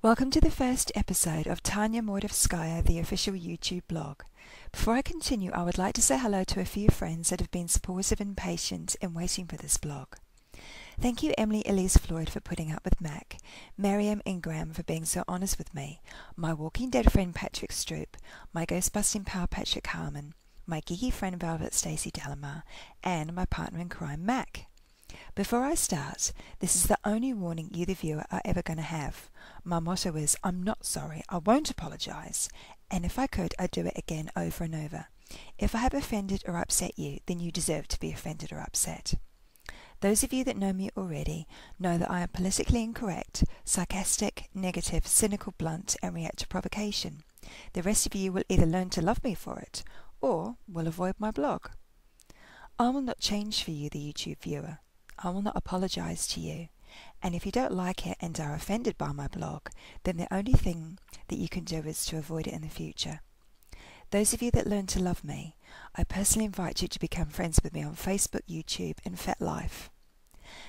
Welcome to the first episode of Tanya Mordovskaya, the official YouTube blog. Before I continue, I would like to say hello to a few friends that have been supportive and patient in waiting for this blog. Thank you Emily Elise Floyd for putting up with Mac, Miriam Ingram for being so honest with me, my Walking Dead friend Patrick Stroop, my Ghostbusting pal Patrick Harmon, my geeky friend Velvet Stacey Delamar, and my partner in crime Mac. Before I start, this is the only warning you the viewer are ever going to have. My motto is, I'm not sorry, I won't apologise, and if I could, I'd do it again over and over. If I have offended or upset you, then you deserve to be offended or upset. Those of you that know me already know that I am politically incorrect, sarcastic, negative, cynical, blunt, and react to provocation. The rest of you will either learn to love me for it, or will avoid my blog. I will not change for you, the YouTube viewer. I will not apologise to you, and if you don't like it and are offended by my blog, then the only thing that you can do is to avoid it in the future. Those of you that learn to love me, I personally invite you to become friends with me on Facebook, YouTube and FetLife.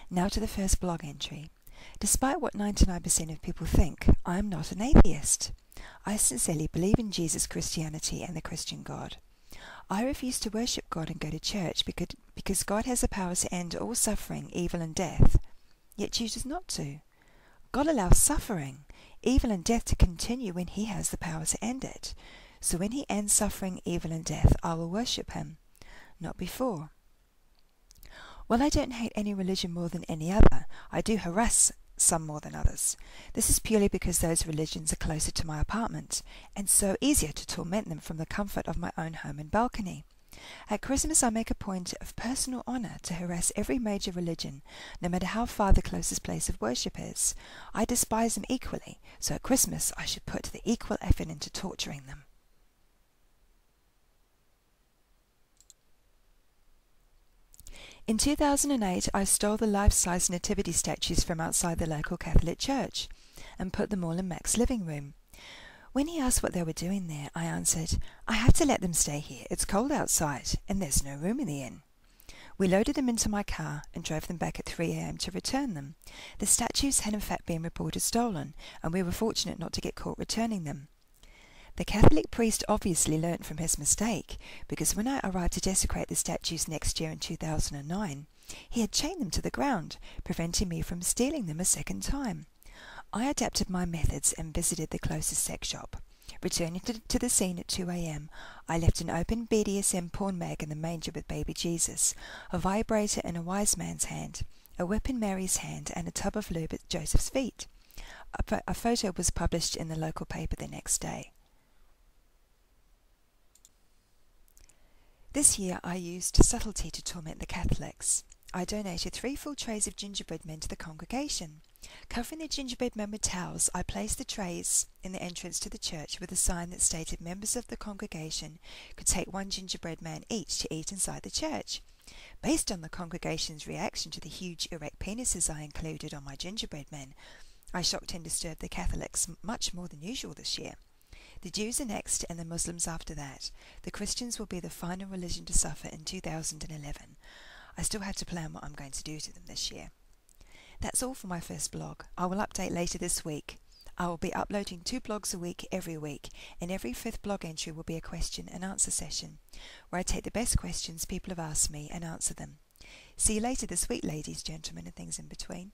Now to the first blog entry. Despite what 99% of people think, I am not an atheist. I sincerely believe in Jesus, Christianity and the Christian God. I refuse to worship God and go to church because God has the power to end all suffering, evil and death, yet chooses not to. God allows suffering, evil and death to continue when He has the power to end it. So when He ends suffering, evil and death, I will worship Him, not before. While I don't hate any religion more than any other, I do harass some more than others. This is purely because those religions are closer to my apartment, and so easier to torment them from the comfort of my own home and balcony. At Christmas I make a point of personal honour to harass every major religion, no matter how far the closest place of worship is. I despise them equally, so at Christmas I should put the equal effort into torturing them. In 2008, I stole the life-size nativity statues from outside the local Catholic church and put them all in Mac's living room. When he asked what they were doing there, I answered, I have to let them stay here. It's cold outside and there's no room in the inn. We loaded them into my car and drove them back at 3 a.m. to return them. The statues had in fact been reported stolen, and we were fortunate not to get caught returning them. The Catholic priest obviously learnt from his mistake, because when I arrived to desecrate the statues next year in 2009, he had chained them to the ground, preventing me from stealing them a second time. I adapted my methods and visited the closest sex shop. Returning to the scene at 2 a.m, I left an open BDSM porn mag in the manger with baby Jesus, a vibrator in a wise man's hand, a whip in Mary's hand, and a tub of lube at Joseph's feet. A photo was published in the local paper the next day. This year I used subtlety to torment the Catholics. I donated 3 full trays of gingerbread men to the congregation. Covering the gingerbread men with towels, I placed the trays in the entrance to the church with a sign that stated members of the congregation could take 1 gingerbread man each to eat inside the church. Based on the congregation's reaction to the huge erect penises I included on my gingerbread men, I shocked and disturbed the Catholics much more than usual this year. The Jews are next and the Muslims after that. The Christians will be the final religion to suffer in 2011. I still have to plan what I'm going to do to them this year. That's all for my first blog. I will update later this week. I will be uploading 2 blogs a week every week, and every 5th blog entry will be a question and answer session, where I take the best questions people have asked me and answer them. See you later this week, ladies, gentlemen, and things in between.